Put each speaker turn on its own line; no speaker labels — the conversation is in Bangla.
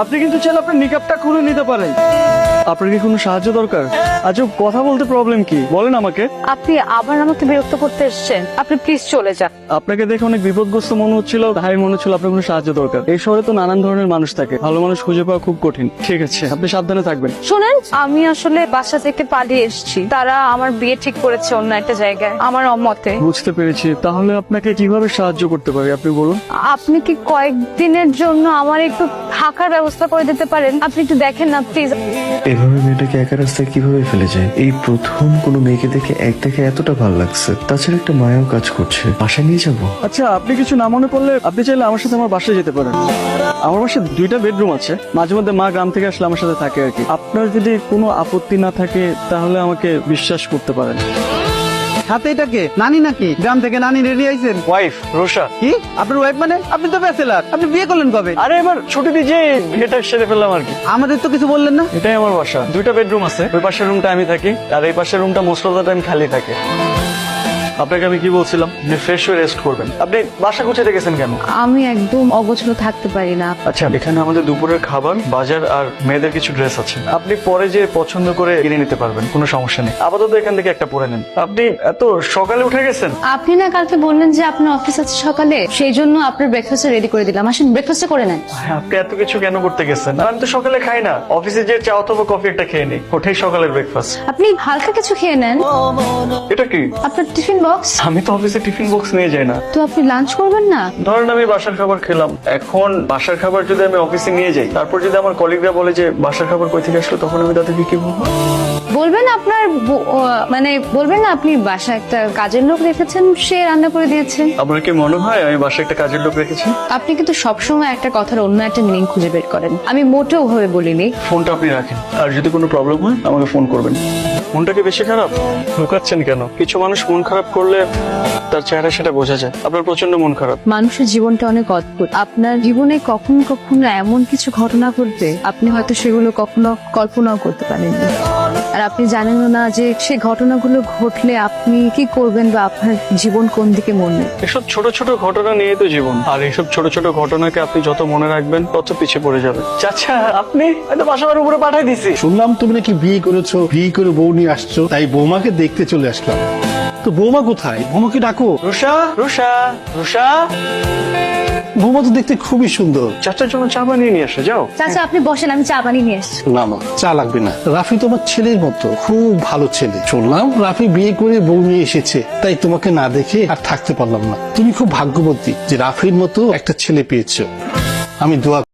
আপনি কিন্তু চাইলে আপনার নিকাবটা খুলে নিতে পারেন। আপনার কি কোনো সাহায্য দরকার? আচ্ছা, কথা বলতে প্রবলেম কি বলেন আমাকে।
আপনি আবার আমাকে বিরক্ত করতে এসেছেন, আপনি প্লিজ চলে যান।
আপনাকে দেখে অনেক বিপদগ্রস্ত মনে হচ্ছিল, তাই মনে হচ্ছিল আপনার কোনো সাহায্য দরকার। এই শহরে তো নানান ধরনের মানুষ থাকে, ভালো মানুষ খুঁজে পাওয়া খুব কঠিন। ঠিক আছে, আপনি সাবধানে থাকবেন।
শুনেন, আমি আসলে বাসা থেকে পালিয়ে এসেছি। তারা আমার বিয়ে ঠিক করেছে অন্য একটা জায়গায়, আমার অমতে।
বুঝতে পেরেছি। তাহলে আপনাকে কিভাবে সাহায্য করতে পারি আপনি বলুন।
আপনি কি কয়েকদিনের জন্য আমার একটু থাকার ব্যবস্থা করে দিতে পারেন? আপনি একটু দেখেন না প্লিজ।
এভাবে মেয়েটাকে একা রাস্তায় কিভাবে ফেলে যায়? এই প্রথম কোনো মেয়েকে দেখে একটাকে এতটা ভালো লাগছে, তাছাড়া একটা মায়াও কাজ করছে। বাসায় নিয়ে যাবো?
আচ্ছা, আপনি কিছু না মনে করলে আপনি চাইলে আমার সাথে আমার বাসায় যেতে পারেন। আমার বাসায় 2টা বেডরুম আছে, মাঝে মধ্যে মা গ্রাম থেকে আসলে আমার সাথে থাকে আর কি। আপনার যদি কোনো আপত্তি না থাকে তাহলে আমাকে বিশ্বাস করতে পারেন।
হাতে এটাকে নানি নাকি? গ্রাম থেকে নানি রেডি আইছেন?
ওয়াইফ রোশা।
কি আপনার ওয়াইফ? মানে আপনি তো ব্যাচেলার, আপনি বিয়ে করলেন কবে?
আরে এবার ছুটি দিয়ে যে বিয়েটা সেরে ফেললাম আর কি।
আমাদের তো কিছু বললেন না।
এটাই আমার বাসা, 2টা বেডরুম আছে। ওই পাশের রুমটা আমি থাকি আর এই পাশের রুমটা মোস্ট অফ দ্য টাইম খালি থাকে। আপনাকে আমি কি বলছিলাম, আপনি ফ্রেশ হয়ে রেস্ট করবেন। আপনি বাসা গুছিয়ে রেখেছেন কেন?
আমি একদম অগোছলো থাকতে পারি না।
আচ্ছা, এখানে আমাদের দুপুরের খাবার, বাজার আর মেয়েদের কিছু ড্রেস আছে। আপনি পরে যে পছন্দ করে কিনে নিতে পারবেন, কোনো সমস্যা নেই। আপাতত এখান থেকে একটা পরে নেন। আপনি এত সকালে উঠে গেছেন?
আপনি না কালকে বললেন যে আপনার অফিস আছে সকালে, সেই জন্য আপনার ব্রেকফাস্ট রেডি করে দিলাম। আসেন ব্রেকফাস্ট করে নেন।
আপনি এত কিছু কেন করতে গেছেন? আমি তো সকালে খাই না, অফিসে যে চা অথবা কফি একটা খেয়ে নিই, ওটাই সকালের ব্রেকফাস্ট।
আপনি হালকা কিছু খেয়ে নেন।
এটা কি?
আপনার টিফিন বক্স।
আমি তো অফিসে টিফিন বক্স নিয়ে যাই না।
তো আপনি লাঞ্চ করবেন না?
ধরেন আমি বাসার খাবার খেলাম, এখন বাসার খাবার যদি আমি অফিসে নিয়ে যাই, তারপর যদি আমার কলিগরা বলে যে বাসার খাবার কই থেকে আসলো, তখন আমি তাদেরকে কি বলবো?
বলবেন আপনার মানে বলবেন না আপনি বাসায় একটা কাজের লোক রেখেছেন, সে রান্না করে দিয়েছে।
আপনার কি মনে হয় আমি বাসায় একটা কাজের লোক রেখেছি?
আপনি কিন্তু সবসময় একটা কথার অন্য একটা মিনিং খুঁজে বের করেন। আমি মোটেও ভাবে বলিনি।
ফোনটা আপনি রাখেন, আর যদি কোনো প্রবলেম হয় আমাকে ফোন করবেন। মনটা কি বেশি খারাপ? লুকাচ্ছেন কেন? কিছু মানুষ মন খারাপ করলে তার চেহারা সেটা বোঝা যায়। আপনার প্রচন্ড মন খারাপ।
মানুষের জীবনটা অনেক অদ্ভুত। আপনার জীবনে কখনো কখনো এমন কিছু ঘটনা ঘটবে, আপনি হয়তো সেগুলো কখনো কল্পনাও করতে পারেননি। আর আপনি জানেন না যে সেই ঘটনাগুলো ঘটলে আপনি কি করবেন বা আপনার জীবন কোন দিকে মোড় নেবে।
এসব ছোট ছোট ঘটনা নিয়ে তো জীবন, আর এইসব ছোট ছোট ঘটনাকে আপনি যত মনে রাখবেন তত পিছিয়ে পড়ে যাবে। চাচা, আপনি হয়তো বাসার উপরে পাঠাই দিছি।
শুনলাম তুমি নাকি বিয়ে করেছো, বিয়ে করে বউ নিয়ে আসছো, তাই বৌমাকে দেখতে চলে আসলাম। তো বৌমা কোথায়? বৌমাকে ডাকো।
রুষা, রুষা, রুষা।
বৌমা তো দেখতে খুবই সুন্দর।
চাচার জন্য চা বানিয়ে নিয়ে আসে, যাও।
চাচা আপনি বসেন, আমি চা বানিয়ে নিয়ে আসছি।
না না, চা লাগবে না। রাফি তোমার ছেলের মতো, খুব ভালো ছেলে। শুনলাম রাফি বিয়ে করে বউ নিয়ে এসেছে, তাই তোমাকে না দেখে আর থাকতে পারলাম না। তুমি খুব ভাগ্যবতী যে রাফির মতো একটা ছেলে পেয়েছো। আমি দোয়া